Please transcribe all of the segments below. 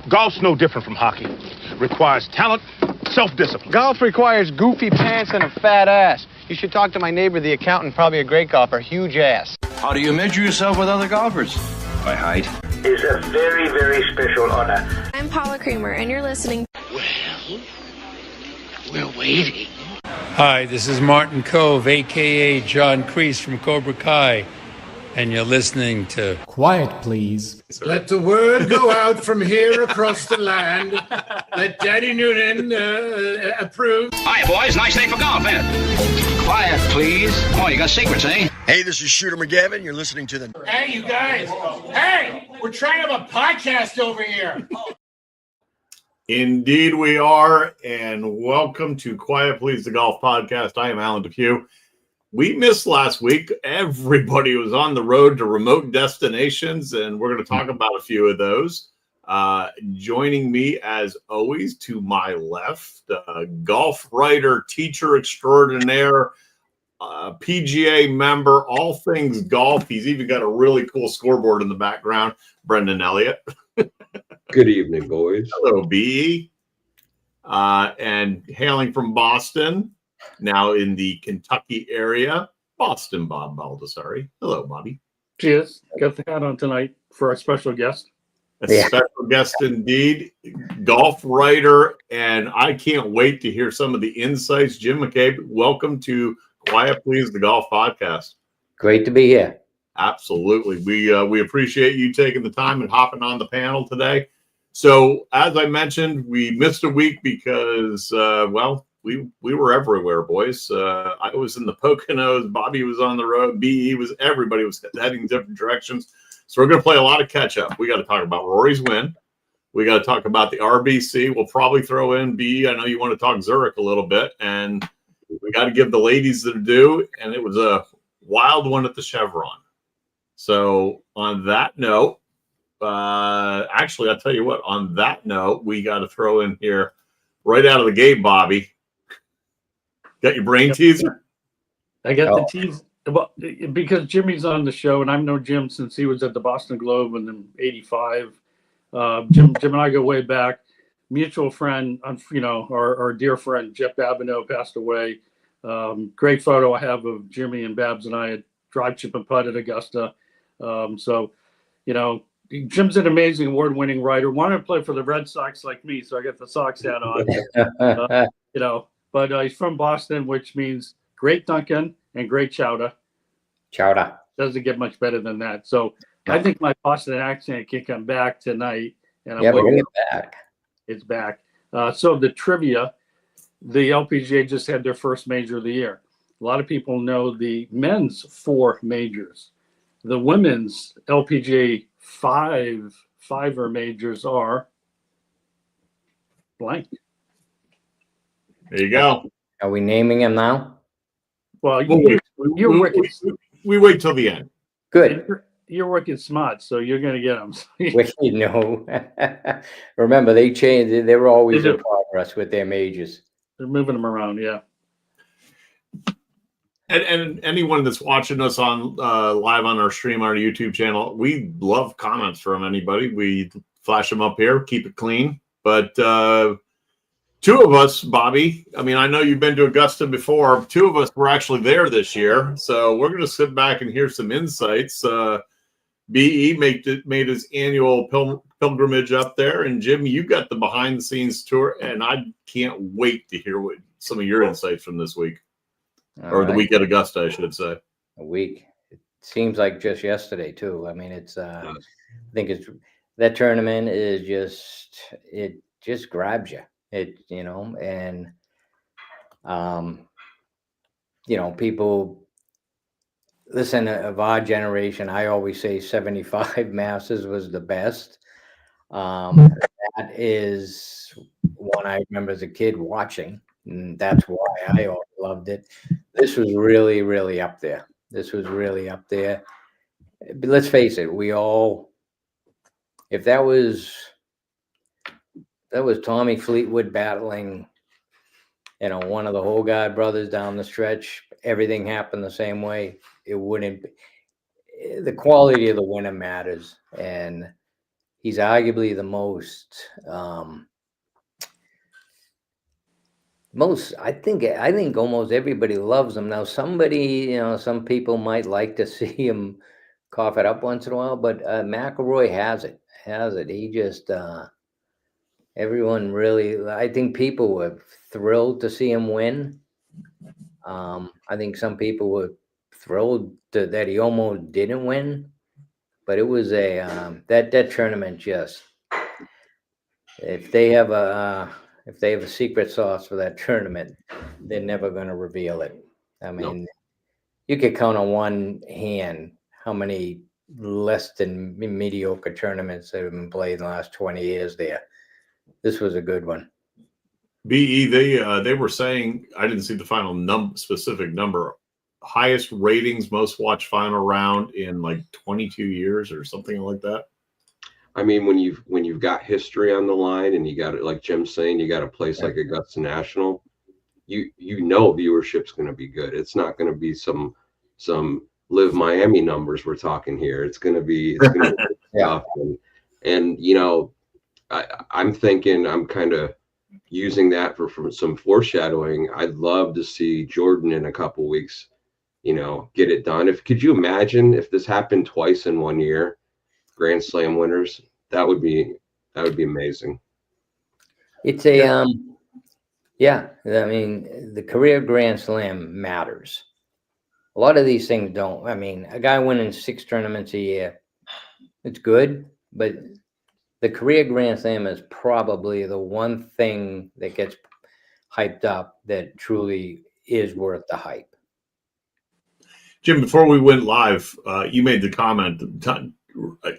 Golf's no different from hockey. Requires talent, self-discipline. Golf requires goofy pants and a fat ass. You should talk to my neighbor, the accountant, probably a great golfer, huge ass. How do you measure yourself with other golfers? By height. It's a very, very special honor. I'm Paula Creamer, and you're listening. Well, we're waiting. Hi, this is Martin Cove, a.k.a. John Kreese from Cobra Kai, and you're listening to Quiet Please. Let the word go out from here across the land. Let Daddy Noonan approve. Hi, boys. Nice day for golf, isn't it? Quiet, please. Oh, you got secrets, eh? Hey, this is Shooter McGavin. You're listening to the... Hey, you guys. Hey, we're trying to have a podcast over here. Indeed we are, and welcome to Quiet Please, the Golf Podcast. I am Alan DePew. We missed last week. Everybody was on the road to remote destinations, and we're going to talk about a few of those. Joining me, as always, to my left, golf writer, teacher extraordinaire, PGA member, all things golf. He's even got a really cool scoreboard in the background, Brendan Elliott. Good evening, boys. Hello, B. And hailing from Boston, now in the Kentucky area, Boston Bob Baldessari. Hello, Bobby. Cheers. Got the hat on tonight for our special guest. Special guest indeed, golf writer, and I can't wait to hear some of the insights. Jim McCabe, welcome to Quiet Please, the Golf Podcast. Great to be here. Absolutely. We appreciate you taking the time and hopping on the panel today. So, as I mentioned, we missed a week because, we were everywhere, boys. I was in the Poconos. Bobby was on the road. Everybody was heading different directions. So we're going to play a lot of catch up. We got to talk about Rory's win. We got to talk about the RBC. We'll probably throw in B. I know you want to talk Zurich a little bit, and we got to give the ladies their due. And it was a wild one at the Chevron. So on that note, actually, I'll tell you what, on that note, we got to throw in here right out of the gate, Bobby. Got your brain teaser? I got the tease because Jimmy's on the show, and I've known Jim since he was at the Boston Globe in '85. Jim and I go way back. Mutual friend, our dear friend Jeff Babineau passed away. Great photo I have of Jimmy and Babs and I at drive, chip, and putt at Augusta. Jim's an amazing award-winning writer. Wanted to play for the Red Sox like me, so I got the Sox hat on. But he's from Boston, which means great Dunkin' and great chowder. Chowder. Doesn't get much better than that. So I think my Boston accent can come back tonight. And bring it back. It's back. So the trivia, the LPGA just had their first major of the year. A lot of people know the men's 4 majors. The women's LPGA fiver majors are blank. There you go. Are we naming them now? Well, we wait till the end. Good. You're working smart, so you're going to get them. Remember, they changed. They were always in progress with their majors. They're moving them around, yeah. And anyone that's watching us on live on our stream, on our YouTube channel, we love comments from anybody. We flash them up here, keep it clean. But 2 of us, Bobby, I mean, I know you've been to Augusta before. 2 of us were actually there this year. So we're going to sit back and hear some insights. BE made his annual pilgrimage up there. And Jim, you got the behind-the-scenes tour. And I can't wait to hear what some of your insights from this week. The week at Augusta, I should say. A week. It seems like just yesterday, too. I mean, it's I think it's that tournament is just grabs you. People listen of our generation. I always say 75 Masters was the best. That is one I remember as a kid watching, and that's why I always loved it. This was really, really up there. But let's face it, if that was Tommy Fleetwood battling, one of the Hogard brothers down the stretch, everything happened the same way. It wouldn't be. The quality of the winner matters. And he's arguably the most, I think almost everybody loves him. Now, some people might like to see him cough it up once in a while, but McIlroy has it. He just, everyone really, I think people were thrilled to see him win. I think some people were thrilled that he almost didn't win, but it was that tournament just, if they have a secret sauce for that tournament, they're never going to reveal it. I mean, you could count on one hand how many less than mediocre tournaments that have been played in the last 20 years there. This was a good one. BE, they were saying, I didn't see the final specific number, highest ratings, most watched final round in like 22 years or something like that. I mean, when you've got history on the line and you got it, like Jim's saying, you got a place like Augusta National, you know viewership's going to be good. It's not going to be some Live Miami numbers we're talking here. It's going to be tough. And you know, I'm thinking, I'm kind of using that for some foreshadowing. I'd love to see Jordan in a couple weeks, you know, get it done. Could you imagine if this happened twice in 1 year, Grand Slam winners? That would be amazing. It's I mean, the career Grand Slam matters. A lot of these things don't. I mean, a guy winning 6 tournaments a year, it's good, but the career Grand Slam is probably the one thing that gets hyped up that truly is worth the hype. Jim, before we went live, you made the comment.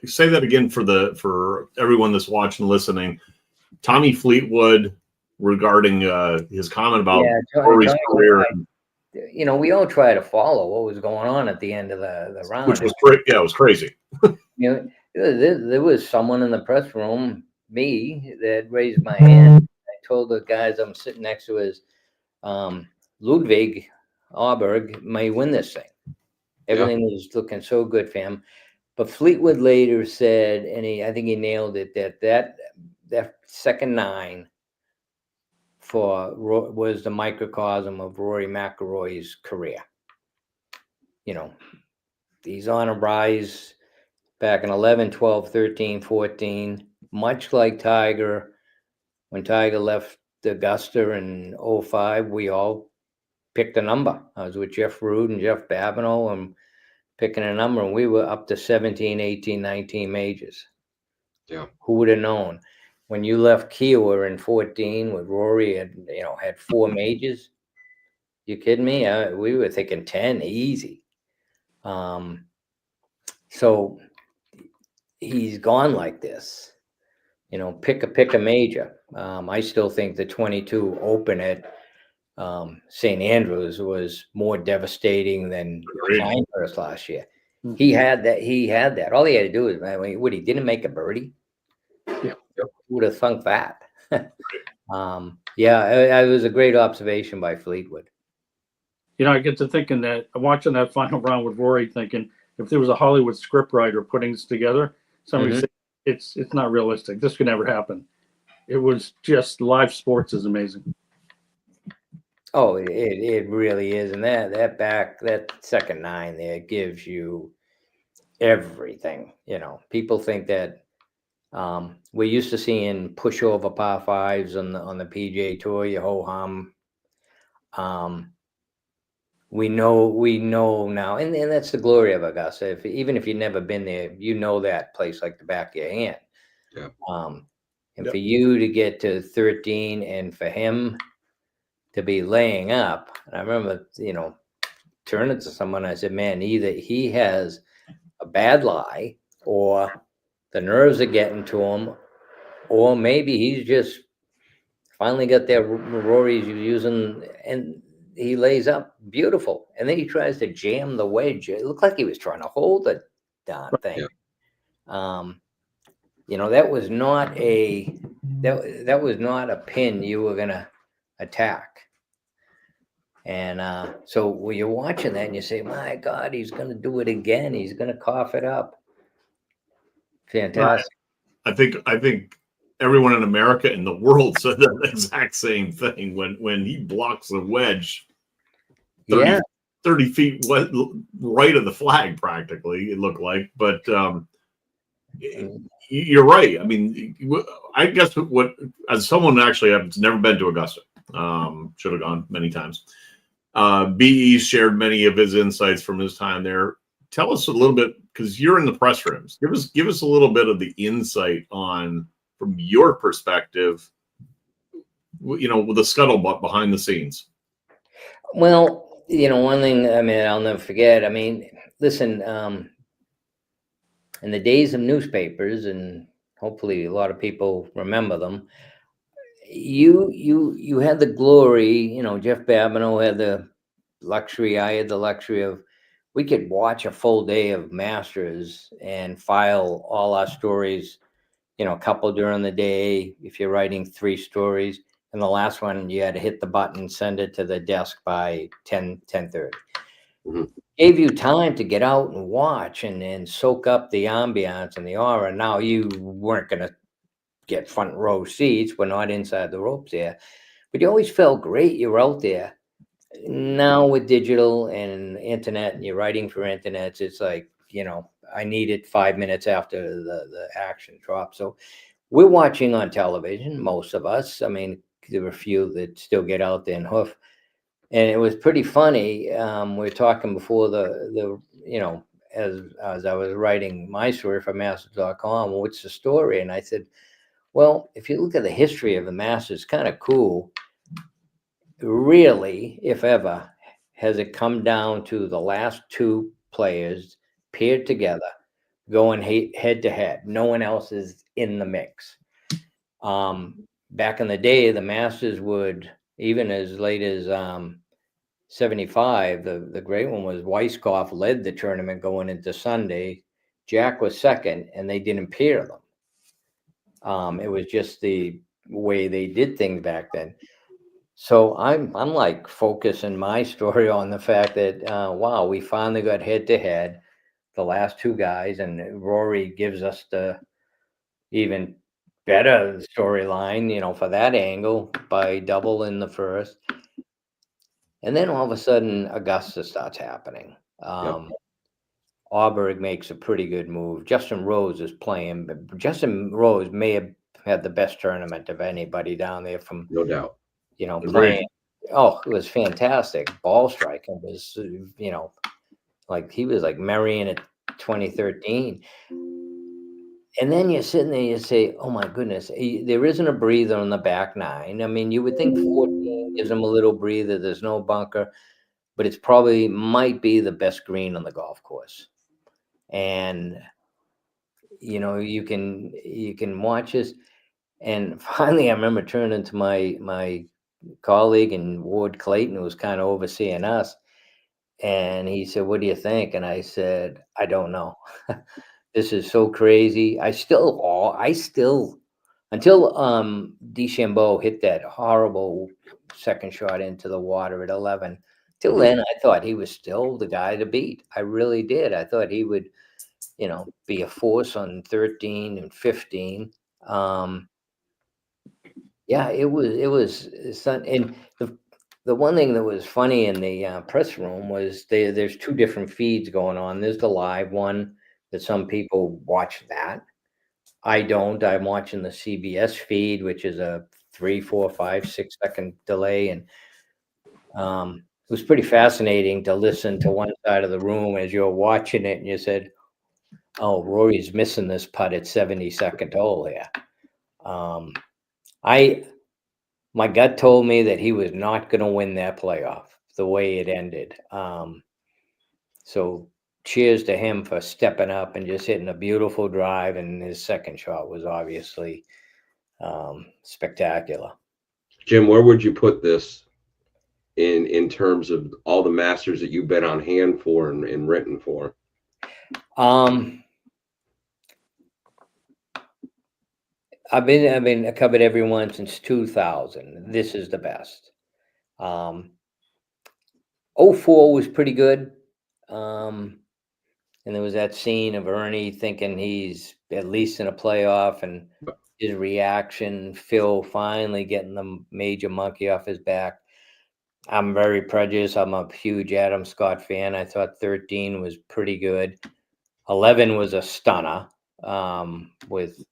Say that again for everyone that's watching and listening. Tommy Fleetwood, regarding his comment about Rory's career. You know, we all try to follow what was going on at the end of the round. Which was great. Yeah, it was crazy. You know, there was someone in the press room, me, that raised my hand. I told the guys I'm sitting next to is Ludwig Auberg may win this thing. Everything was looking so good for him. But Fleetwood later said, and I think he nailed it, that second 9 was the microcosm of Rory McIlroy's career. You know, he's on a rise back in 11, 12, 13, 14, much like Tiger. When Tiger left Augusta in 05, we all picked a number. I was with Jeff Root and Jeff Babineau and picking a number, and we were up to 17, 18, 19 majors. Yeah. Who would have known? When you left Kiowa in 14 with Rory had 4 majors. You kidding me? We were thinking 10 easy. So he's gone like this. You know, pick a major. I still think the 22 Open at St. Andrews was more devastating than Pinehurst last year. He had that. All he had to do is, he didn't make a birdie. Yeah. Who would have thunk that? It was a great observation by Fleetwood. You know, I get to thinking that, watching that final round with Rory, thinking if there was a Hollywood scriptwriter putting this together, somebody said it's not realistic. This could never happen. It was just, live sports is amazing. Oh, it really is, and that second 9 there gives you everything. You know, people think that we're used to seeing pushover par 5s on the PGA Tour, your ho-hum. We know now, and that's the glory of Augusta. Even if you've never been there, you know that place like the back of your hand. Yeah. For you to get to 13 and for him to be laying up, and I remember, turning to someone, I said, man, either he has a bad lie or the nerves are getting to him, or maybe he's just finally got that Rory's using, and he lays up beautiful. And then he tries to jam the wedge. It looked like he was trying to hold the darn thing. Yeah. That was not a pin you were going to attack. And so when you're watching that and you say, my God, he's going to do it again. He's going to cough it up. Fantastic. I think everyone in America and the world said the exact same thing when he blocks a wedge 30 feet right of the flag, practically, it looked like. But you're right. I mean, I guess what, as someone actually has never been to Augusta, should have gone many times. BE shared many of his insights from his time there. Tell us a little bit, because you're in the press rooms. Give us a little bit of the insight on, from your perspective, with the scuttlebutt behind the scenes. Well, one thing, I mean, I'll never forget. I mean, listen, in the days of newspapers, and hopefully a lot of people remember them, you had the glory, Jeff Babineau had the luxury, I had the luxury of, we could watch a full day of Masters and file all our stories, a couple during the day, if you're writing 3 stories, and the last one you had to hit the button, send it to the desk by 10:30. Gave you time to get out and watch and soak up the ambiance and the aura. Now, you weren't going to get front row seats. We're not inside the ropes there, but you always felt great. You were out there. Now with digital and internet, and you're writing for internet, it's like, I need it 5 minutes after the action drops. So we're watching on television, most of us. I mean, there were a few that still get out there and hoof. And it was pretty funny. We were talking before the as I was writing my story for Masters.com, what's the story? And I said, well, if you look at the history of the Masters, kind of cool. Really, if ever, has it come down to the last 2 players paired together, going head to head. No one else is in the mix. Back in the day, the Masters would, even as late as 75, the great one was Weiskopf led the tournament going into Sunday. Jack was second, and they didn't pair them. It was just the way they did things back then. So I'm like focusing my story on the fact that, wow, we finally got head to head, the last 2 guys, and Rory gives us the even better storyline, for that angle by double in the first. And then all of a sudden, Augusta starts happening. Auberg makes a pretty good move. Justin Rose is playing, but Justin Rose may have had the best tournament of anybody down there, from no doubt. Playing. Oh, it was fantastic. Ball striking was, like he was like Marion at 2013. And then you're sitting there, you say, oh my goodness, there isn't a breather on the back 9. I mean, you would think 14 gives them a little breather. There's no bunker, but it's probably might be the best green on the golf course. And, you can watch this. And finally, I remember turning to my colleague and Ward Clayton, who was kind of overseeing us. And he said, what do you think? And I said, I don't know. This is so crazy. I still, until DeChambeau hit that horrible second shot into the water at 11, till then, I thought he was still the guy to beat. I really did. I thought he would, be a force on 13 and 15. Yeah, it was fun. And the one thing that was funny in the press room was there's 2 different feeds going on. There's the live one that some people watch that. I don't. I'm watching the CBS feed, which is a 3, 4, 5, 6 second delay. And it was pretty fascinating to listen to one side of the room as you're watching it, and you said, oh, Rory's missing this putt at 72nd hole here. My gut told me that he was not going to win that playoff the way it ended. So cheers to him for stepping up and just hitting a beautiful drive. And his second shot was obviously spectacular. Jim, where would you put this in terms of all the Masters that you've been on hand for and written for? I covered everyone since 2000. This is the best. 04 was pretty good. And there was that scene of Ernie thinking he's at least in a playoff, and his reaction, Phil finally getting the major monkey off his back. I'm very prejudiced. I'm a huge Adam Scott fan. I thought 13 was pretty good. 11 was a stunner, with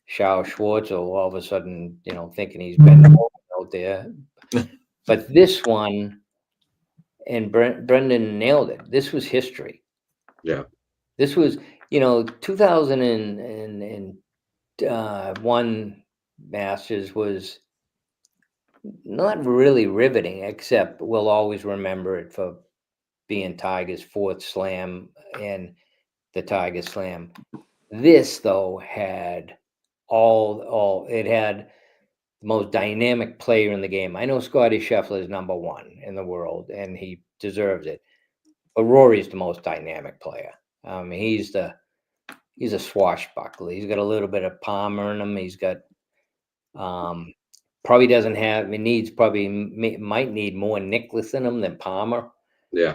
Shao Schwartzel all of a sudden, thinking he's been out there. But this one, and Brendan nailed it. This was history. Yeah. This was, 2001 Masters was not really riveting, except we'll always remember it for being Tiger's fourth slam and the Tiger Slam. This, though, had it had the most dynamic player in the game. I know Scottie Scheffler is number one in the world, and he deserves it. But Rory's the most dynamic player. He's a swashbuckler. He's got a little bit of Palmer in him. He's got probably doesn't have. He needs might need more Nicklaus in him than Palmer. Yeah.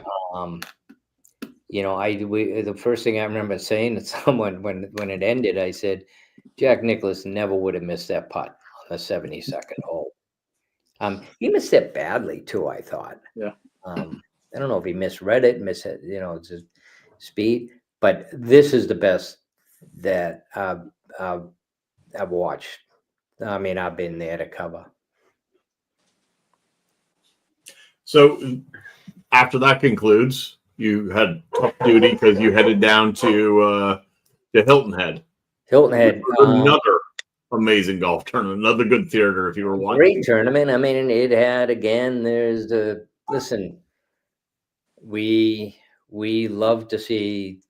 The first thing I remember saying to someone when it ended, I said, Jack Nicklaus never would have missed that putt on the 72nd hole. He missed it badly too, I thought. Yeah. I don't know if he misread it, it's his speed, but this is the best that I've watched. I've been there to cover. So after that concludes, you had tough duty because you headed down to Hilton Head. Hilton Head. Another amazing golf tournament, another good theater if you were watching. Great tournament. it had, again, we love to see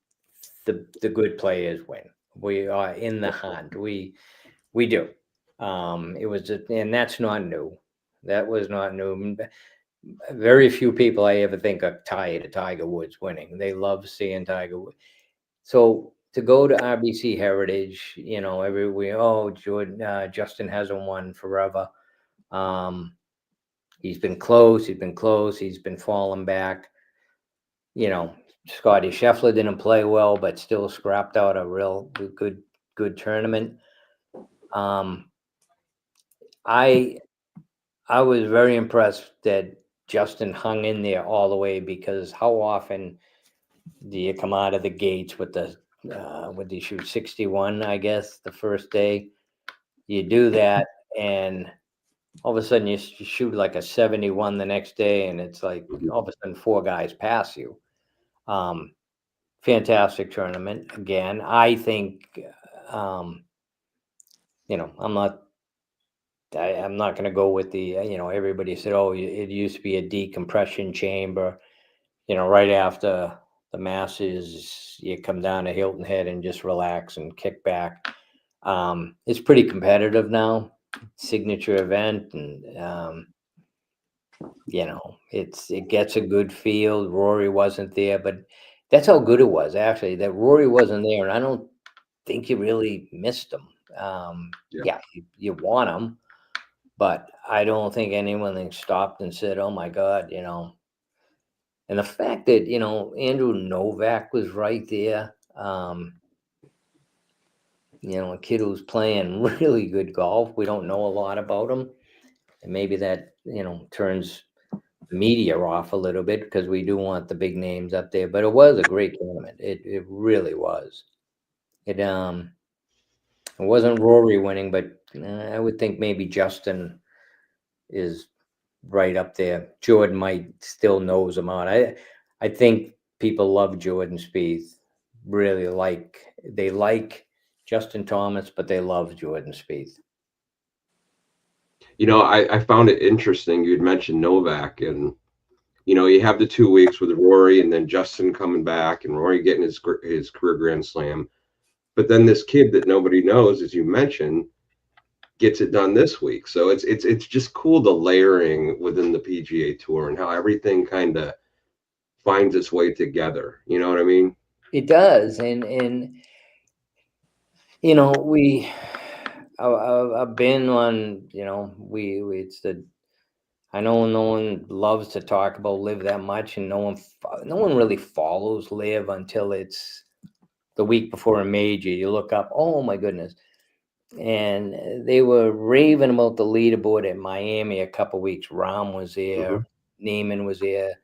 the good players win. We are in the hunt. We do. And that's not new. That was not new. Very few people I ever think are tired of Tiger Woods winning. They love seeing Tiger Woods. So to go to RBC Heritage, Jordan, Justin hasn't won forever. He's been close. He's been falling back. Scottie Scheffler didn't play well, but still scrapped out a real good tournament. I was very impressed that Justin hung in there all the way, because how often do you come out of the gates with would you shoot 61, I guess, the first day? You do that, and all of a sudden you shoot like a 71 the next day, and it's like all of a sudden four guys pass you. Fantastic tournament. Again, I think, I'm not going to go with the, everybody said, oh, it used to be a decompression chamber. Right after the Masters, you come down to Hilton Head and just relax and kick back. It's pretty competitive now, signature event, and it gets a good field. Rory wasn't there, but that's how good it was, actually, that Rory wasn't there, and I don't think you really missed him. You want him, but I don't think anyone stopped and said, oh my God, And the fact that, Andrew Novak was right there, a kid who's playing really good golf. We don't know a lot about him. And maybe that, turns the media off a little bit, because we do want the big names up there. But it was a great tournament. It really was. It wasn't Rory winning, but I would think maybe Justin is right up there. Jordan might still nose him out. I think people love Jordan Spieth. Really they like Justin Thomas, but they love Jordan Spieth. I found it interesting. You'd mentioned Novak, and you have the 2 weeks with Rory, and then Justin coming back, and Rory getting his career Grand Slam. But then this kid that nobody knows, as you mentioned, gets it done this week. So it's just cool, the layering within the PGA Tour and how everything kind of finds its way together. You know what I mean? It does, and I've been on. I know no one loves to talk about LIV that much, and no one really follows LIV until it's the week before a major. You look up, oh my goodness. And they were raving about the leaderboard at Miami a couple weeks. Rahm was there, Neiman was there,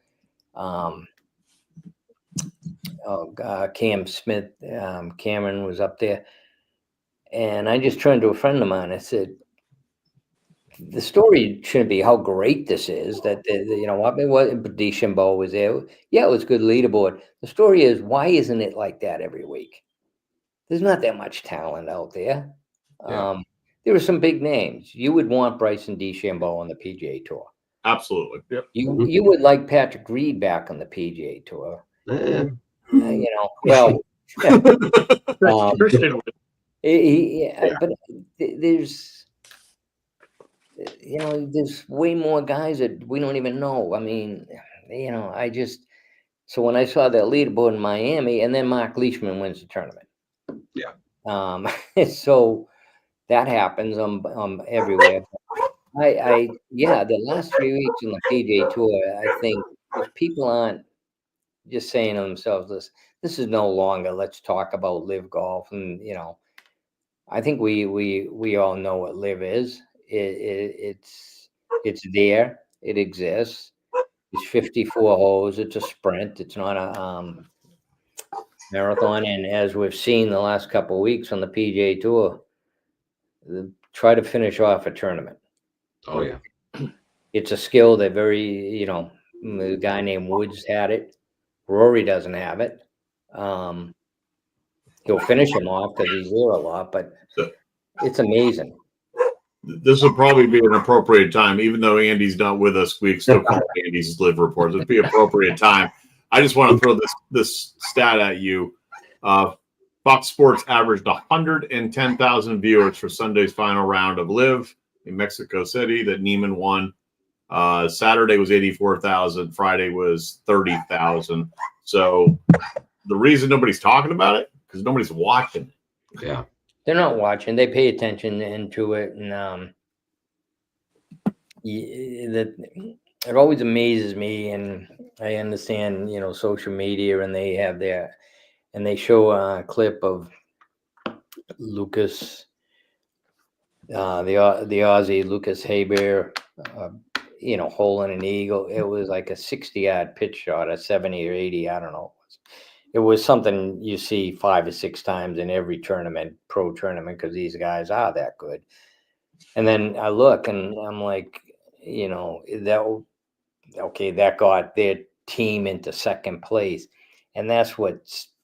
Cam Smith, Cameron was up there. And I just turned to a friend of mine. I said, the story shouldn't be how great this is. That what DeChambeau was there. Yeah, it was good leaderboard. The story is, why isn't it like that every week? There's not that much talent out there. Yeah. There are some big names. You would want Bryson DeChambeau on the PGA Tour. Absolutely. Yep. You would like Patrick Reed back on the PGA Tour. Well, but there's way more guys that we don't even know. I mean, so when I saw that leaderboard in Miami, and then Mark Leishman wins the tournament. Yeah. So that happens everywhere. The last 3 weeks in the PGA Tour, I think if people aren't just saying to themselves, this is no longer, let's talk about live golf. And, I think we all know what live is. It's there. It exists. It's 54 holes. It's a sprint. It's not a marathon. And as we've seen the last couple of weeks on the PGA Tour, try to finish off a tournament. Oh yeah. It's a skill that a guy named Woods had it. Rory doesn't have it. He'll finish him off because he's there a lot, but it's amazing. This would probably be an appropriate time, even though Andy's not with us. We still call Andy's live reports. It'd be appropriate time. I just want to throw this stat at you. Fox Sports averaged 110,000 viewers for Sunday's final round of Live in Mexico City that Neiman won. Saturday was 84,000. Friday was 30,000. So the reason nobody's talking about it, because nobody's watching it. Yeah. They're not watching. They pay attention into it. And it always amazes me. And I understand, social media, and they have and they show a clip of Lucas, the Aussie Lucas Haber, holing an eagle. It was like a 60-yard pitch shot, a 70 or 80, I don't know. It was something you see 5 or 6 times in every pro tournament, because these guys are that good. And then I look and I'm like, that got their team into second place. And that's what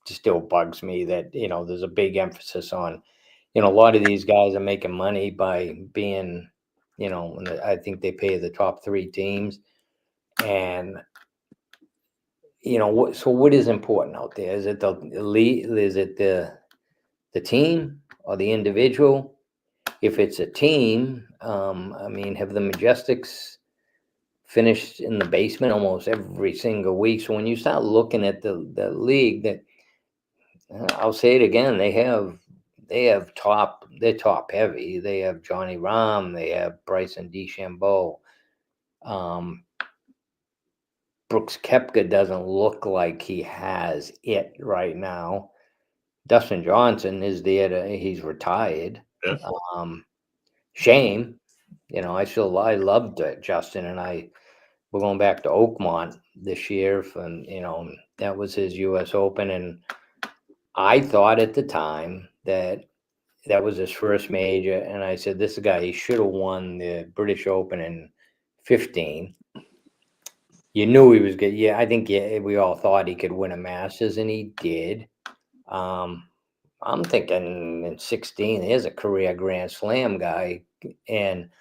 still bugs me, that, there's a big emphasis on, a lot of these guys are making money by being, I think they pay the top 3 teams. And, so what is important out there? Is it the elite? Is it the team or the individual? If it's a team, have the Majestics finished in the basement almost every single week? So when you start looking at the league, that I'll say it again, they're top heavy. They have Johnny Rahm, they have Bryson DeChambeau. Brooks Koepka doesn't look like he has it right now. Dustin Johnson is there. He's retired. Yes. Shame. I loved Justin, and we're going back to Oakmont this year. That was his U.S. Open, and I thought at the time that was his first major, and I said, this guy, he should have won the British Open in 15. You knew he was good. Yeah, I think we all thought he could win a Masters, and he did. I'm thinking in 16, here's a career Grand Slam guy, and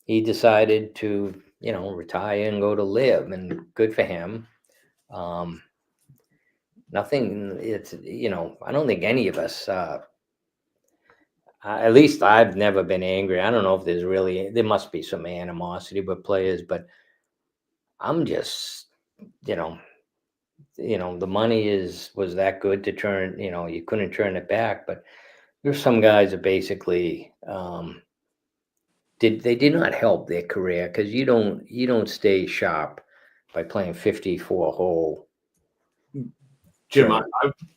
he decided to, retire and go to Live, and good for him. Nothing. It's I don't think any of us. At least I've never been angry. I don't know if there must be some animosity with players, but I'm just, the money was that good to turn, you couldn't turn it back. But there's some guys that basically they did not help their career, because you don't stay sharp by playing 54 hole Jim,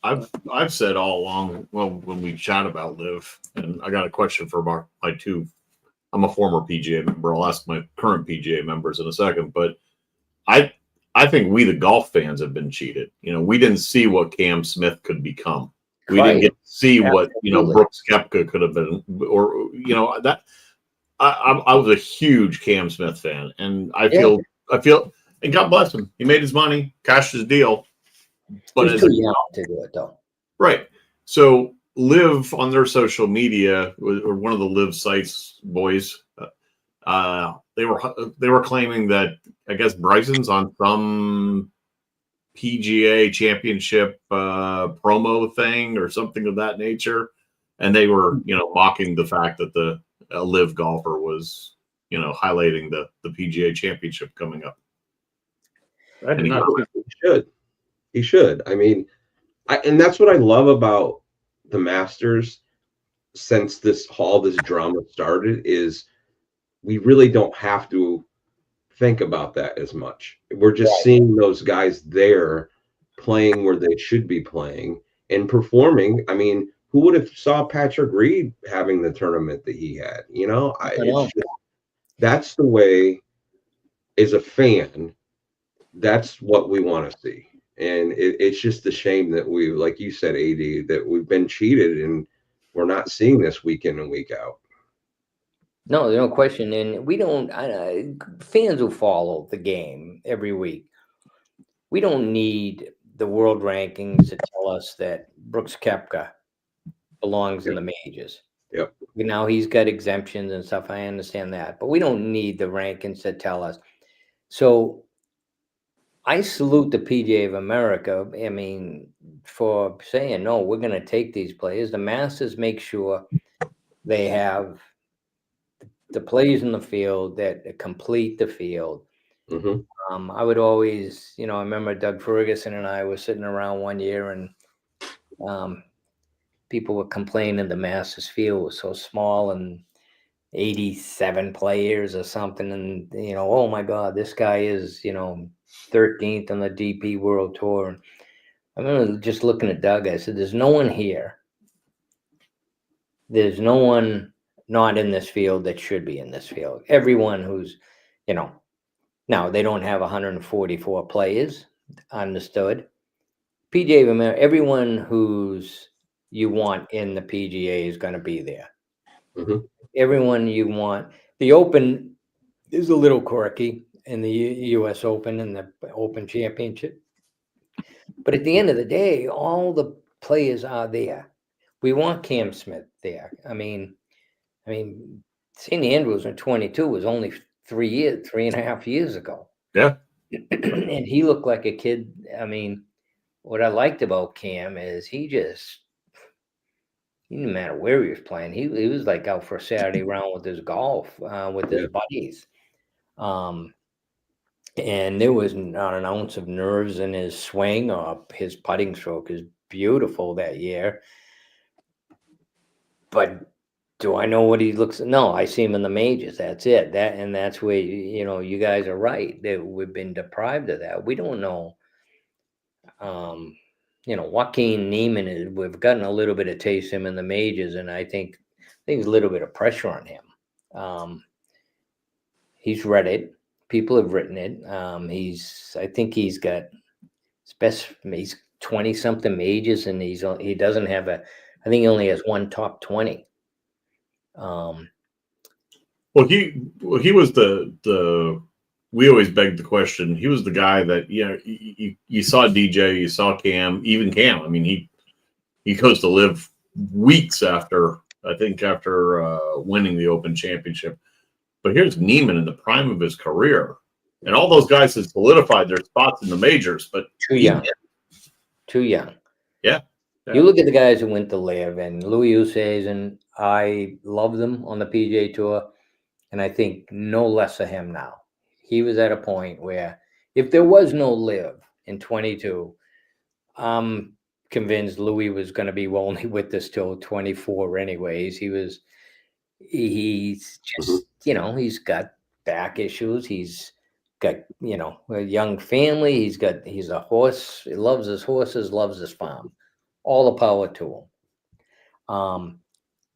I've said all along, well, when we chat about Live, and I got a question for my two. I'm a former PGA member. I'll ask my current PGA members in a second, but I think we, the golf fans, have been cheated. You know, we didn't see what Cam Smith could become. We didn't get to see what, you know, Brooks Koepka could have been, or, you know, that I was a huge Cam Smith fan, and I feel, and God bless him. He made his money, cashed his deal. But he's too young to do it, though. Right. So Live on their social media, or one of the Live sites boys, they were claiming that, I guess, Bryson's on some PGA championship promo thing or something of that nature, and they were, you know, mocking the fact that the Live golfer was, you know, highlighting the PGA championship coming up. He should. I mean, and that's what I love about the Masters since all this drama started, is we really don't have to think about that as much. We're just seeing those guys there playing where they should be playing and performing. I mean, who would have saw Patrick Reed having the tournament that he had? You know, that's the way, as a fan, that's what we want to see. And it's just a shame that we, like you said, AD, that we've been cheated and we're not seeing this week in and week out. No, there's no question. And we don't, fans who follow the game every week, we don't need the world rankings to tell us that Brooks Koepka belongs in the majors. Yep. Now he's got exemptions and stuff. I understand that, but we don't need the rankings to tell us. So I salute the PGA of America. I mean, for saying, no, we're going to take these players. The Masters make sure they have the players in the field that complete the field. Mm-hmm. I would always, you know, I remember Doug Ferguson and I were sitting around one year, and people were complaining the Masters field was so small and 87 players or something. And, you know, oh my God, this guy is, you know, 13th on the DP World Tour. And I remember just looking at Doug, I said, there's no one here. There's no one not in this field that should be in this field. Everyone who's, you know, now they don't have 144 players, understood. PGA of America, everyone who's you want in the PGA is going to be there. Mm-hmm. Everyone you want. The Open is a little quirky in the U.S. Open and the Open Championship. But at the end of the day, all the players are there. We want Cam Smith there. I mean, St. Andrews in 22 was only 3.5 years ago. Yeah. And he looked like a kid. I mean, what I liked about Cam is he didn't matter where he was playing. He was like out for a Saturday round with his golf, with his buddies. And there was not an ounce of nerves in his swing, or his putting stroke is beautiful that year. But do I know what he looks? No, I see him in the majors. That's it. That's where, you know, you guys are right. That we've been deprived of that. We don't know. You know, Joaquin Neiman we've gotten a little bit of taste of him in the majors, and I think there's a little bit of pressure on him. He's read it. People have written it. I think he's got he's 20 something majors, and he doesn't have I think he only has one top 20. Well, he was the we always begged the question. He was the guy that, you know, you saw DJ, you saw Cam, even Cam. I mean, he goes to Live weeks after winning the Open Championship. But here's Neiman in the prime of his career, and all those guys have solidified their spots in the majors. But too young. Yeah. You look at the guys who went to Live, and Louis Oosthuizen, I love them on the PGA Tour, and I think no less of him now. He was at a point where if there was no Live in 22, I'm convinced Louis was going to be only with us till 24 anyways. He's just, you know, he's got back issues. He's got, a young family. He's a horse. He loves his horses, loves his farm. All the power to him.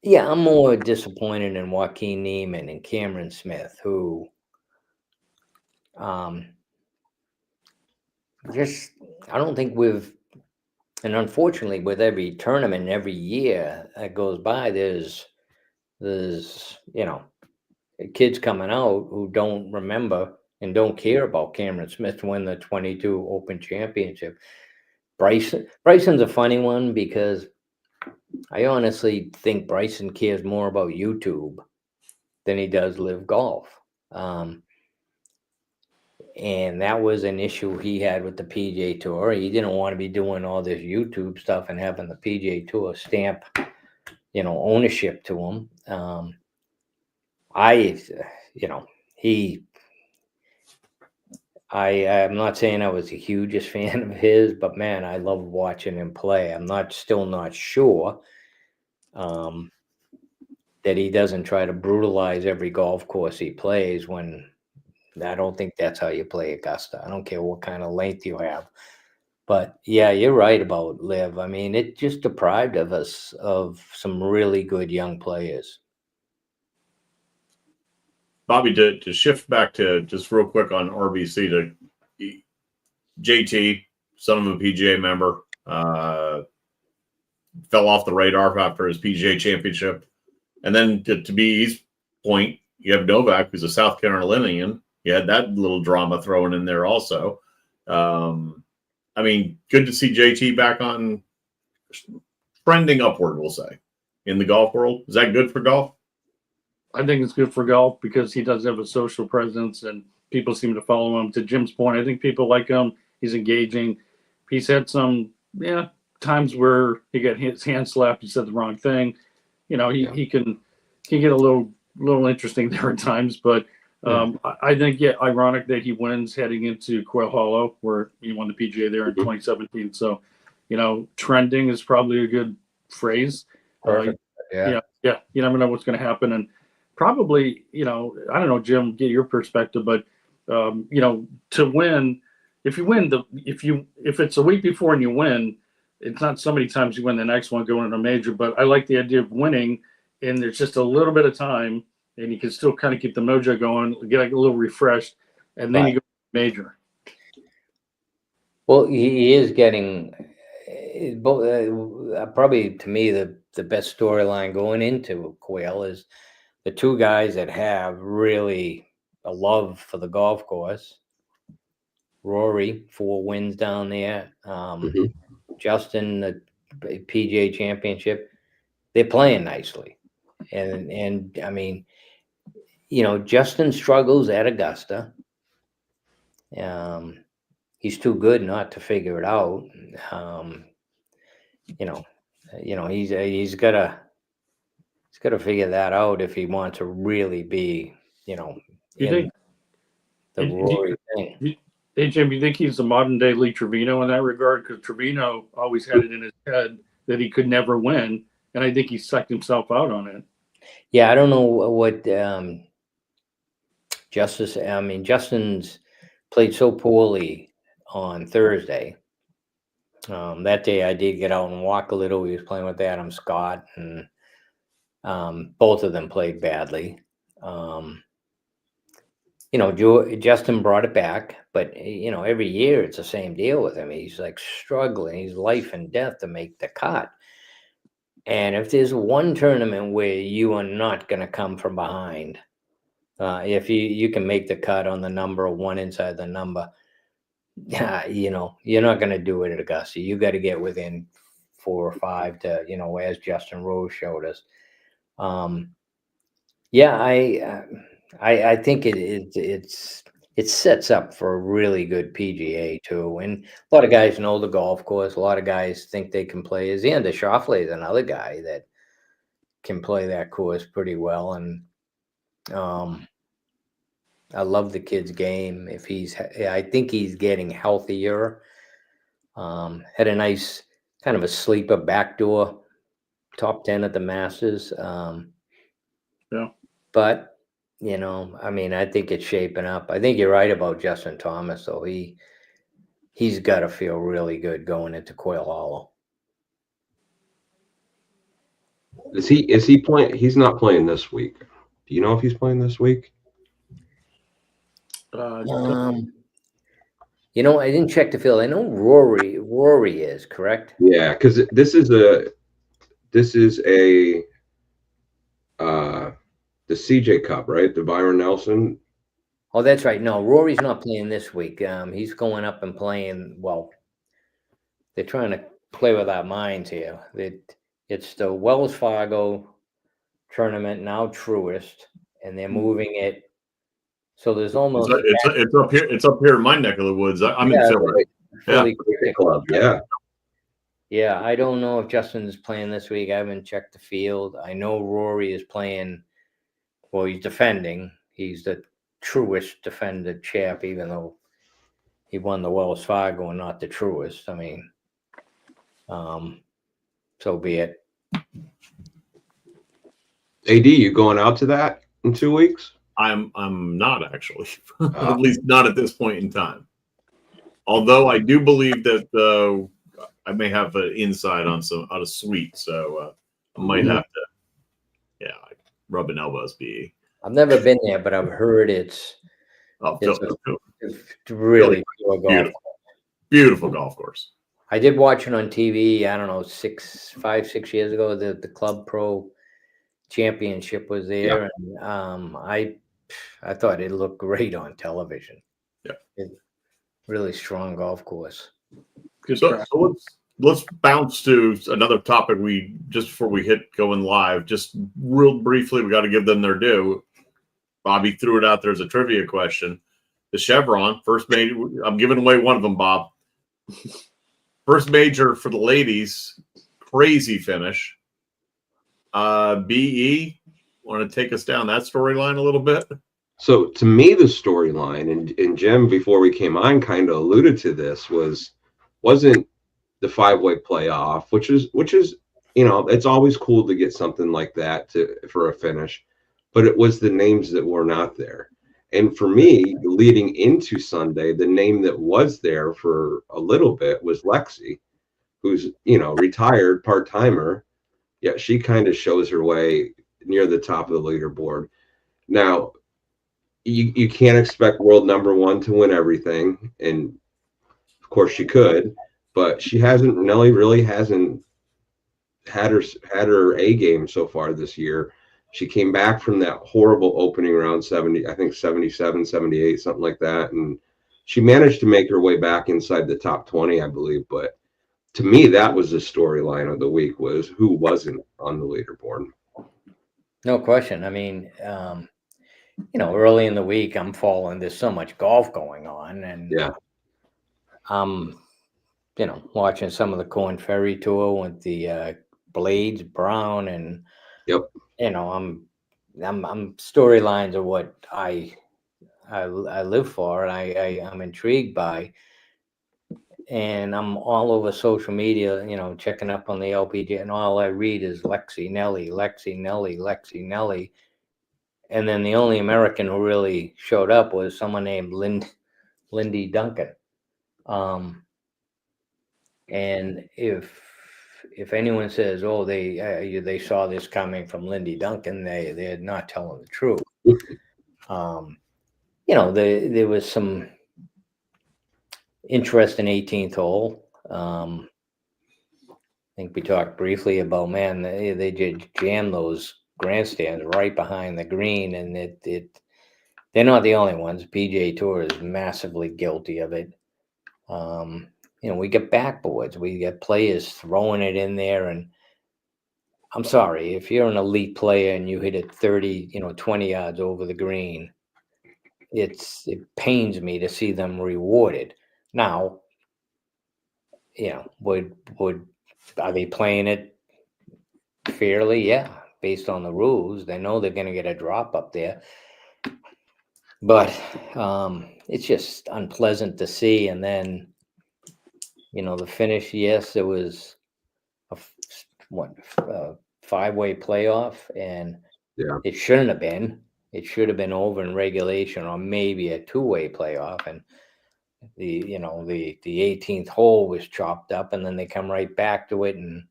Yeah, I'm more disappointed in Joaquin Neiman and Cameron Smith, who just, I don't think and unfortunately with every tournament, every year that goes by, there's kids coming out who don't remember and don't care about Cameron Smith to win the 22 Open Championship. Bryson's a funny one because I honestly think Bryson cares more about YouTube than he does live golf. And that was an issue he had with the PGA Tour. He didn't want to be doing all this YouTube stuff and having the PGA Tour stamp, ownership to him. I'm not saying I was the hugest fan of his, but man, I love watching him play. I'm still not sure that he doesn't try to brutalize every golf course he plays when I don't think that's how you play Augusta. I don't care what kind of length you have. But yeah, you're right about Liv. I mean, it just deprived of us of some really good young players. Bobby, to shift back to just real quick on RBC, to JT, son of a PGA member, fell off the radar after his PGA championship. And then to B's point, you have Novak, who's a South Carolinian. You had that little drama thrown in there also. I mean, good to see JT back on trending upward, we'll say, in the golf world. Is that good for golf? I think it's good for golf because he does have a social presence and people seem to follow him. To Jim's point, I think people like him. He's engaging. He's had some times where he got his hand slapped. He said the wrong thing. He can get a little interesting there at times, but I think, ironic that he wins heading into Quail Hollow, where he won the PGA there in 2017. So, trending is probably a good phrase. You never know what's going to happen. And probably, I don't know, Jim, get your perspective, but, to win, if it's a week before and you win, it's not so many times you win the next one going to a major, but I like the idea of winning and there's just a little bit of time and you can still kind of keep the mojo going, get a little refreshed, and then you go major. Well, he is getting probably, to me, the best storyline going into Quail is the two guys that have really a love for the golf course. Rory, 4 wins down there. Justin, the PGA Championship. They're playing nicely. And I mean, Justin struggles at Augusta. He's too good not to figure it out. He's got to figure that out if he wants to really be, Rory thing. Hey, Jim, you think he's the modern day Lee Trevino in that regard? Because Trevino always had it in his head that he could never win, and I think he sucked himself out on it. Yeah, I don't know what Justin's played so poorly on Thursday. That day I did get out and walk a little. He was playing with Adam Scott, and both of them played badly. Justin brought it back, but every year it's the same deal with him. He's like struggling. He's life and death to make the cut. And if there's one tournament where you are not going to come from behind, if you can make the cut on the number or one inside the number, you're not going to do it at Augusta. You got to get within 4 or 5 to, as Justin Rose showed us. I think it sets up for a really good PGA too. And a lot of guys know the golf course. A lot of guys think they can play. Xander Schauffele is another guy that can play that course pretty well. And I love the kid's game. I think he's getting healthier. Had a nice kind of a sleeper backdoor top 10 at the Masters. But You know, I mean, I think it's shaping up. I think you're right about Justin Thomas, though. He's got to feel really good going into Quail Hollow. Is he playing? He's not playing this week. Do you know if he's playing this week? You know, I didn't check the field. I know Rory is correct. Yeah, because this is a the CJ Cup, right? The Byron Nelson. Oh, that's right. No, Rory's not playing this week. He's going up and playing. Well, they're trying to play with our minds here. It's the Wells Fargo tournament, now Truist, and they're moving it. So there's almost it's up here. It's up here in my neck of the woods. I'm in Philly. Cricket Club. Yeah. Yeah, I don't know if Justin is playing this week. I haven't checked the field. I know Rory is playing. Well, he's defending. He's the Truist defended champ, even though he won the Wells Fargo and not the Truist. I mean, so be it. AD, you going out to that in 2 weeks? I'm not actually, at least not at this point in time. Although I do believe that I may have an insight on a suite, so I might have to, rubbing elbows. Be. I've never been there, but I've heard it's really beautiful golf course. I did watch it on TV. I don't know, 5, 6 years ago. The Club Pro Championship was there, and I thought it looked great on television. Yeah, really strong golf course. So let's bounce to another topic. Just before we hit going live, just real briefly, we got to give them their due. Bobby threw it out there as a trivia question. The Chevron first major. I'm giving away one of them, Bob. First major for the ladies. Crazy finish. BE, want to take us down that storyline a little bit? So to me, the storyline, and Jim, before we came on, kind of alluded to this, wasn't the 5-way playoff, which is it's always cool to get something like that for a finish, but it was the names that were not there. And for me, leading into Sunday, the name that was there for a little bit was Lexi, who's retired part-timer. Yeah, she kind of shows her way near the top of the leaderboard. Now, you can't expect world number one to win everything, and of course she could, but Nelly really hasn't had her A game so far this year. She came back from that horrible opening round 70, I think 77, 78, something like that, and she managed to make her way back inside the top 20, I believe. But to me, that was the storyline of the week, was who wasn't on the leaderboard. No question. I mean, early in the week, I'm following. There's so much golf going on, and I'm, watching some of the Corn Ferry Tour with the Blades Brown, and I'm storylines are what I live for, and I'm intrigued by. And I'm all over social media, checking up on the LPGA, and all I read is Lexi Nelly, Lexi Nelly, Lexi Nelly. And then the only American who really showed up was someone named Lindy Duncan. And if anyone says, "Oh, they saw this coming from Lindy Duncan," they're not telling the truth. There was some interest in 18th hole. I think we talked briefly about, man, they did jam those grandstands right behind the green, and they're not the only ones. PGA Tour is massively guilty of it. We get backboards, we get players throwing it in there, and I'm sorry, if you're an elite player and you hit it 30, 20 yards over the green, it pains me to see them rewarded. Now, are they playing it fairly? Yeah, based on the rules, they know they're going to get a drop up there. But it's just unpleasant to see. And then, the finish. Yes, there was a 5-way playoff, and it shouldn't have been. It should have been over in regulation or maybe a two-way playoff. And the 18th hole was chopped up, and then they come right back to it, and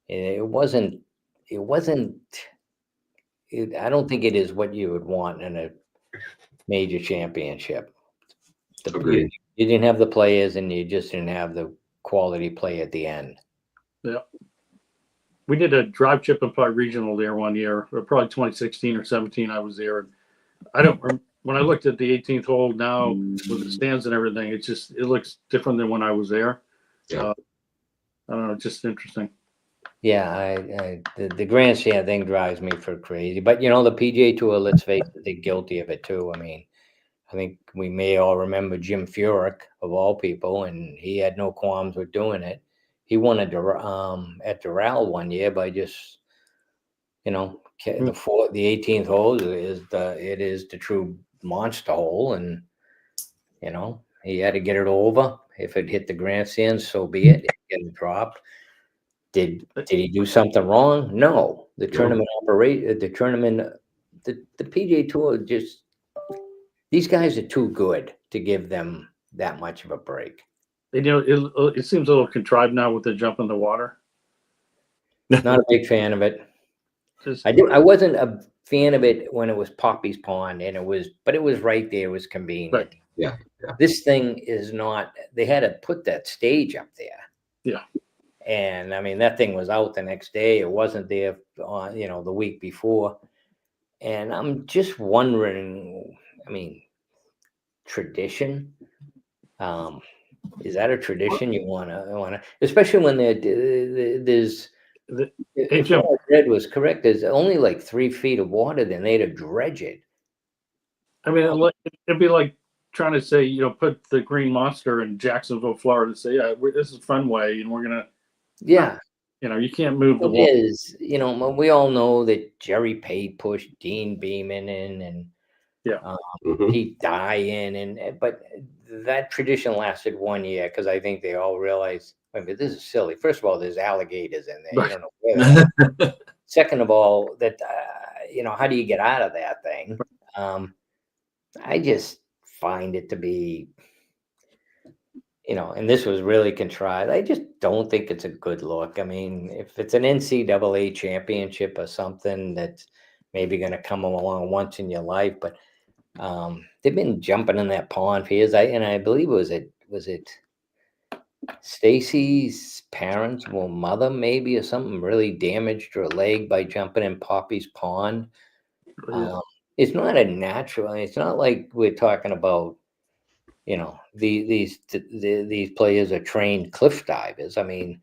it wasn't. I don't think it is what you would want in a major championship. Agreed. You didn't have the players, and you just didn't have the quality play at the end. Yeah. We did a drive chip and putt regional there one year, or probably 2016 or 17. I was there, and I don't. When I looked at the 18th hole now with the stands and everything, it looks different than when I was there. Yeah. I don't know, just interesting. Yeah, the grandstand thing drives me for crazy. But the PGA Tour, let's face it, they're guilty of it too. I mean, I think we may all remember Jim Furyk, of all people, and he had no qualms with doing it. He won at Doral one year by just, the 18th hole is the true monster hole, and he had to get it over. If it hit the grandstand, so be it. It get dropped. Did he do something wrong? No. The tournament the PGA Tour these guys are too good to give them that much of a break. It seems a little contrived now with the jump in the water. Not a big fan of it. I wasn't a fan of it when it was Poppy's Pond, but it was right there. It was convenient. Right. Yeah. This thing is not. They had to put that stage up there. Yeah. And I mean, that thing was out the next day. It wasn't there on, the week before. And I'm just wondering, I mean, tradition. Is that a tradition you want to, especially when there's, if what I read was correct, there's only like 3 feet of water, then they'd have dredged it. I mean, it'd be like trying to say, put the Green Monster in Jacksonville, Florida, say, yeah, this is Funway, and we're going to, yeah. You can't move the water. It is, we all know that Jerry Pate pushed Dean Beeman in, and Pete Dye in, but that tradition lasted 1 year because I think they all realized, I mean, this is silly. First of all, there's alligators in there. You don't know where they are. Second of all, that how do you get out of that thing? I just find it to be, and this was really contrived. I just don't think it's a good look. I mean, if it's an NCAA championship or something that's maybe going to come along once in your life, but they've been jumping in that pond for years. I believe was it Stacy's parents or mother maybe or something really damaged her leg by jumping in Poppy's Pond. It's not a natural. It's not like we're talking about. These players are trained cliff divers. I mean,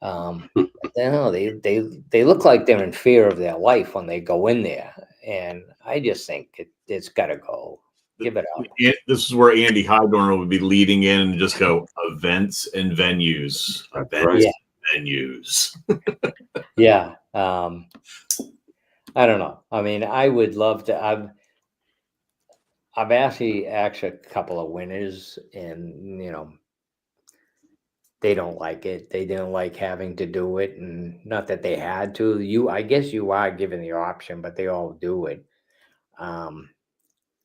they look like they're in fear of their life when they go in there, and I just think it's got to go. Give it up. This is where Andy Hydorn would be leading in and just go events and venues. Events and venues. Yeah. I don't know. I mean, I would love to. I've actually asked a couple of winners, and they don't like it. They didn't like having to do it, and not that they had to. I guess you are given the option, but they all do it.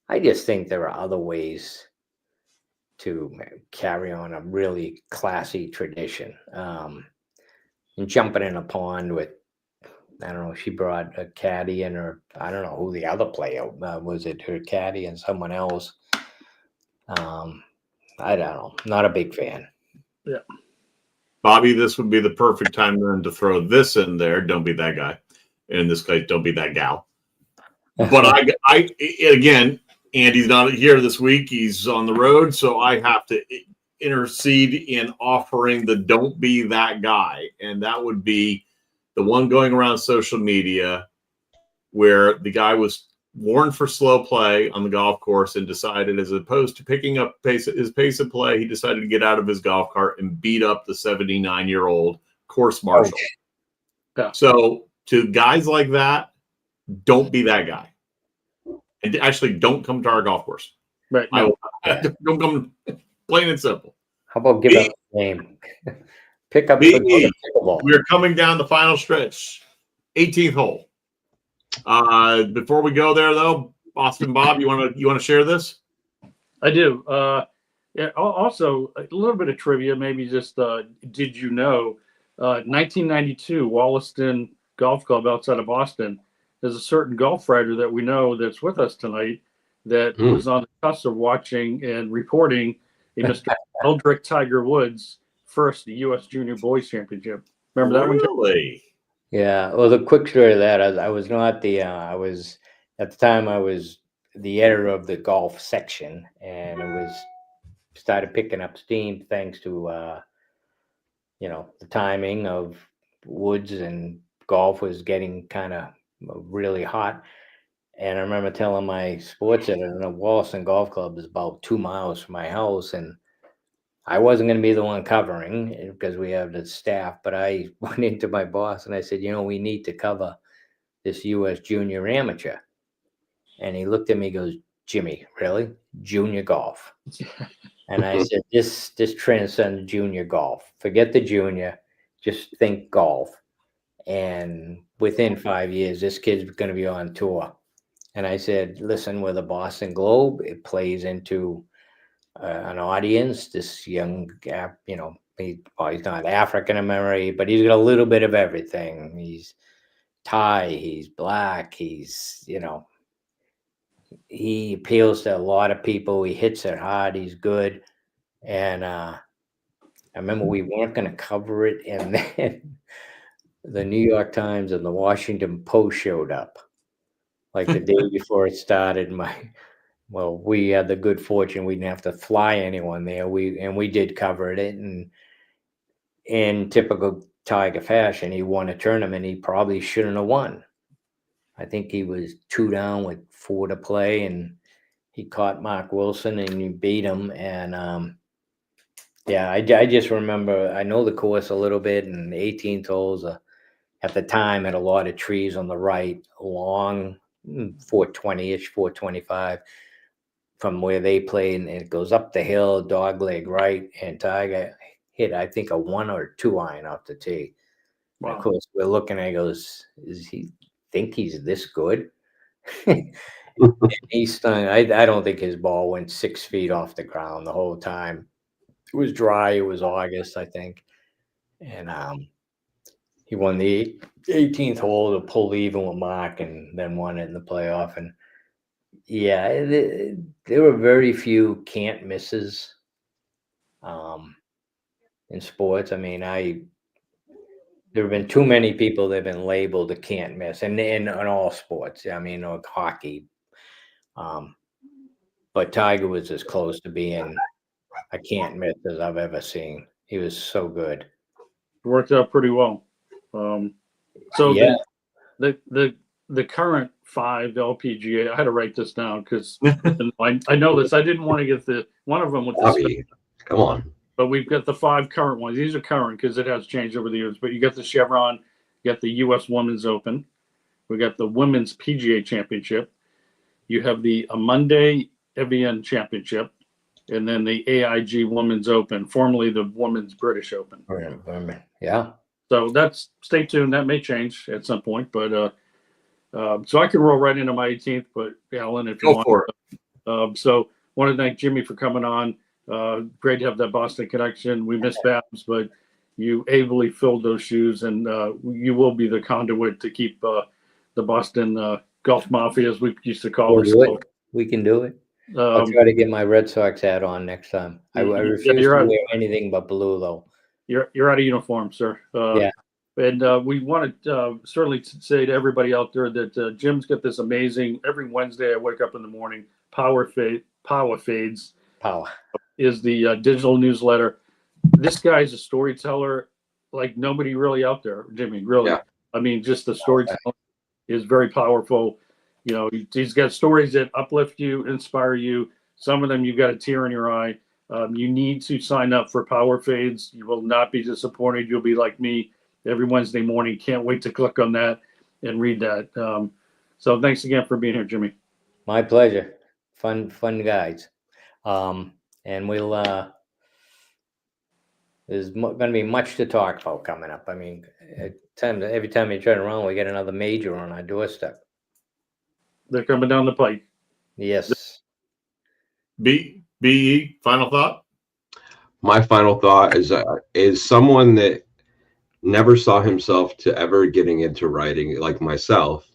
I just think there are other ways to carry on a really classy tradition. And jumping in a pond with, I don't know, she brought a caddy in, or I don't know who the other player was. It her caddy and someone else. I don't know. Not a big fan. Yeah. Bobby, this would be the perfect time then to throw this in there. Don't be that guy. In this case, don't be that gal. But I again, Andy's not here this week. He's on the road, so I have to intercede in offering the don't be that guy. And that would be the one going around social media where the guy was warned for slow play on the golf course and decided, as opposed to picking up his pace of play, he decided to get out of his golf cart and beat up the 79-year-old course marshal. Yeah. So to guys like that, don't be that guy. And actually, don't come to our golf course. Right. No. Don't come, plain and simple. How about give up the name? Pick up the pickleball. We're coming down the final stretch. 18th hole. Before we go there, though, Boston Bob, you want to share this? I do. Yeah. Also, a little bit of trivia, maybe just did you know? 1992, Wollaston Golf Club outside of Boston. There's a certain golf writer that we know that's with us tonight that was on the cusp of watching and reporting a Mr. Eldrick Tiger Woods first U.S. Junior Boys Championship. Remember that one? Really? Yeah. Well, the quick story of that, I was not the, I was, at the time, I was the editor of the golf section, and it was started picking up steam thanks to, you know, the timing of Woods, and golf was getting kind of really hot. And I remember telling my sports editor, the Wollaston Golf Club is about 2 miles from my house, and I wasn't going to be the one covering because we have the staff, but I went into my boss and I said, you know, we need to cover this U.S. Junior Amateur. And he looked at me and goes, Jimmy, really? Junior golf? And I said, this transcends junior golf. Forget the junior, just think golf. And within 5 years, this kid's going to be on tour. And I said, listen, with the Boston Globe, it plays into an audience. This young, you know, he's not African American, but he's got a little bit of everything. He's Thai, he's black, he's, you know, he appeals to a lot of people. He hits it hard. He's good. And I remember we weren't going to cover it, and then the New York Times and the Washington Post showed up like the day before it started. We had the good fortune we didn't have to fly anyone there. We did cover it, and in typical Tiger fashion, he won a tournament he probably shouldn't have won. I think he was 2 down with 4 to play, and he caught Mark Wilson and he beat him. And yeah, I just remember, I know the course a little bit, and the 18th holes at the time had a lot of trees on the right, long 420-ish, 425 from where they played, and it goes up the hill, dog leg right, and Tiger hit, I think, a 1 or 2 iron off the tee. Wow. Of course, we're looking at it, goes, is he think he's this good? He's stung. I don't think his ball went 6 feet off the ground the whole time. It was dry. It was August, I think. And he won the 18th hole to pull even with Mark, and then won it in the playoff. And yeah, there were very few can't misses in sports. I mean, there have been too many people that have been labeled a can't miss, and in all sports. I mean, hockey. But Tiger was as close to being a can't miss as I've ever seen. He was so good. It worked out pretty well. So yeah. The current 5 LPGA, I had to write this down because I know this. I didn't want to get one of them with this. Come on. But we've got the 5 current ones. These are current because it has changed over the years. But you got the Chevron, you got the U.S. Women's Open, we got the Women's PGA Championship, you have the Amundi Evian Championship, and then the AIG Women's Open, formerly the Women's British Open. Yeah. So stay tuned. That may change at some point. But so I can roll right into my 18th. But Alan, if you want. Go for it. So want to thank Jimmy for coming on. Great to have that Boston connection. We miss Babs, but you ably filled those shoes, and you will be the conduit to keep the Boston golf mafia, as we used to call it. We can do it. I'll try to get my Red Sox hat on next time. I refuse to wear anything but blue, though. You're out of uniform, sir. Yeah. And we want to certainly say to everybody out there that Jim's got this amazing, every Wednesday I wake up in the morning, Power Fades. Power. Is the digital newsletter. This guy's a storyteller like nobody really out there, Jimmy, really. Yeah. I mean, just the storytelling is very powerful. You know, he's got stories that uplift you, inspire you. Some of them you've got a tear in your eye. You need to sign up for Power Fades. You will not be disappointed. You'll be like me every Wednesday morning. Can't wait to click on that and read that. So thanks again for being here, Jimmy. My pleasure. Fun guys. And we'll, there's going to be much to talk about coming up. I mean, every time you turn around, we get another major on our doorstep. They're coming down the pike. Yes. BE, final thought? My final thought is someone that never saw himself to ever getting into writing like myself.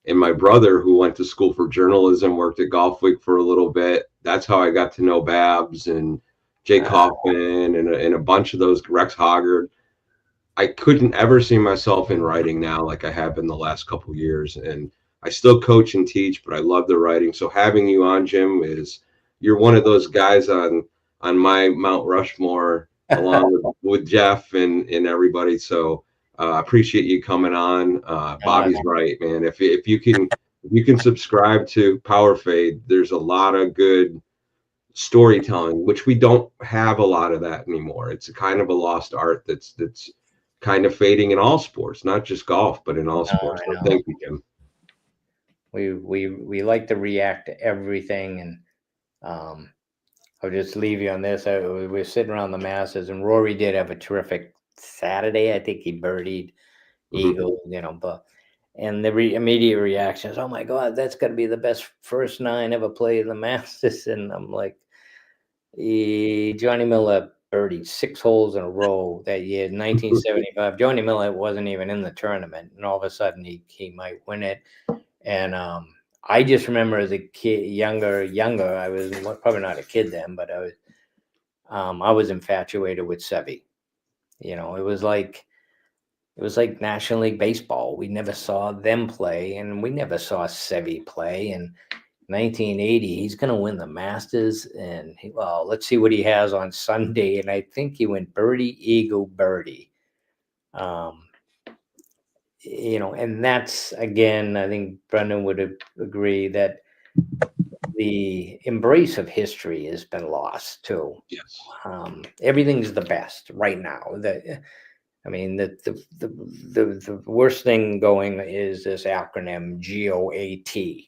And my brother, who went to school for journalism, worked at Golf Week for a little bit. That's how I got to know Babs and Jake Hoffman and a bunch of those, Rex Hoggard. I couldn't ever see myself in writing now like I have in the last couple of years. And I still coach and teach, but I love the writing. So having you on, Jim, you're one of those guys on my Mount Rushmore along with Jeff and everybody. So I appreciate you coming on. Bobby's right, man. If you can subscribe to Power Fade, there's a lot of good storytelling, which we don't have a lot of that anymore. It's a kind of a lost art that's kind of fading in all sports, not just golf, but in all sports. So thank you, Jim. We like to react to everything, and I'll just leave you on this. We were sitting around the Masters, and Rory did have a terrific Saturday. I think he birdied Eagle, and the immediate reaction is, "Oh my God, that's got to be the best first 9 ever played in the Masters." And I'm like, Johnny Miller birdied 6 holes in a row that year, 1975. Johnny Miller wasn't even in the tournament, and all of a sudden he might win it. And I just remember as a kid, younger. I was probably not a kid then, but I was infatuated with Seve. It was like National League Baseball. We never saw them play, and we never saw Seve play. And 1980, he's going to win the Masters, and let's see what he has on Sunday. And I think he went birdie, eagle, birdie. And that's, again, I think Brendan would agree that the embrace of history has been lost too. Yes. Everything's the best right now. The worst thing going is this acronym GOAT.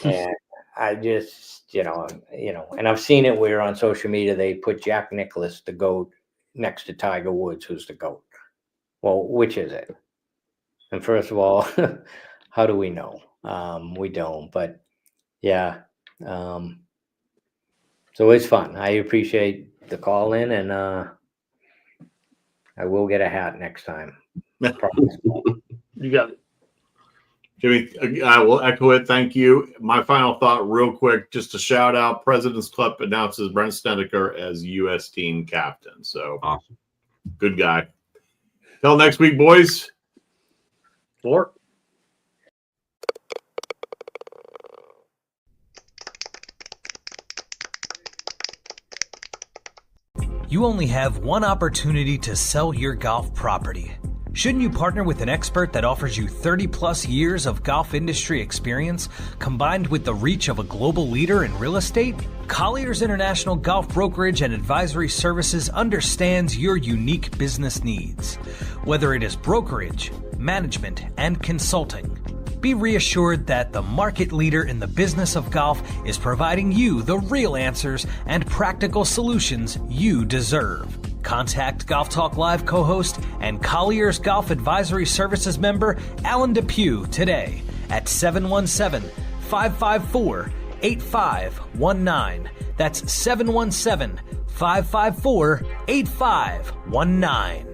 And I just, and I've seen it where on social media they put Jack Nicklaus, the GOAT, next to Tiger Woods, who's the GOAT. Well, which is it? And first of all, how do we know? We don't, but yeah. So it's fun. I appreciate the call in, and I will get a hat next time. You got it. Jimmy, I will echo it. Thank you. My final thought, real quick, just a shout out. President's Club announces Brent Snedeker as U.S. team captain. So awesome. Good guy. Till next week, boys. 4. You only have one opportunity to sell your golf property. Shouldn't you partner with an expert that offers you 30-plus years of golf industry experience, combined with the reach of a global leader in real estate? Colliers International Golf Brokerage and Advisory Services understands your unique business needs. Whether it is brokerage, management, and consulting, be reassured that the market leader in the business of golf is providing you the real answers and practical solutions you deserve. Contact Golf Talk Live co-host and Colliers Golf Advisory Services member Alan Depew today at 717-554-8519. That's 717-554-8519.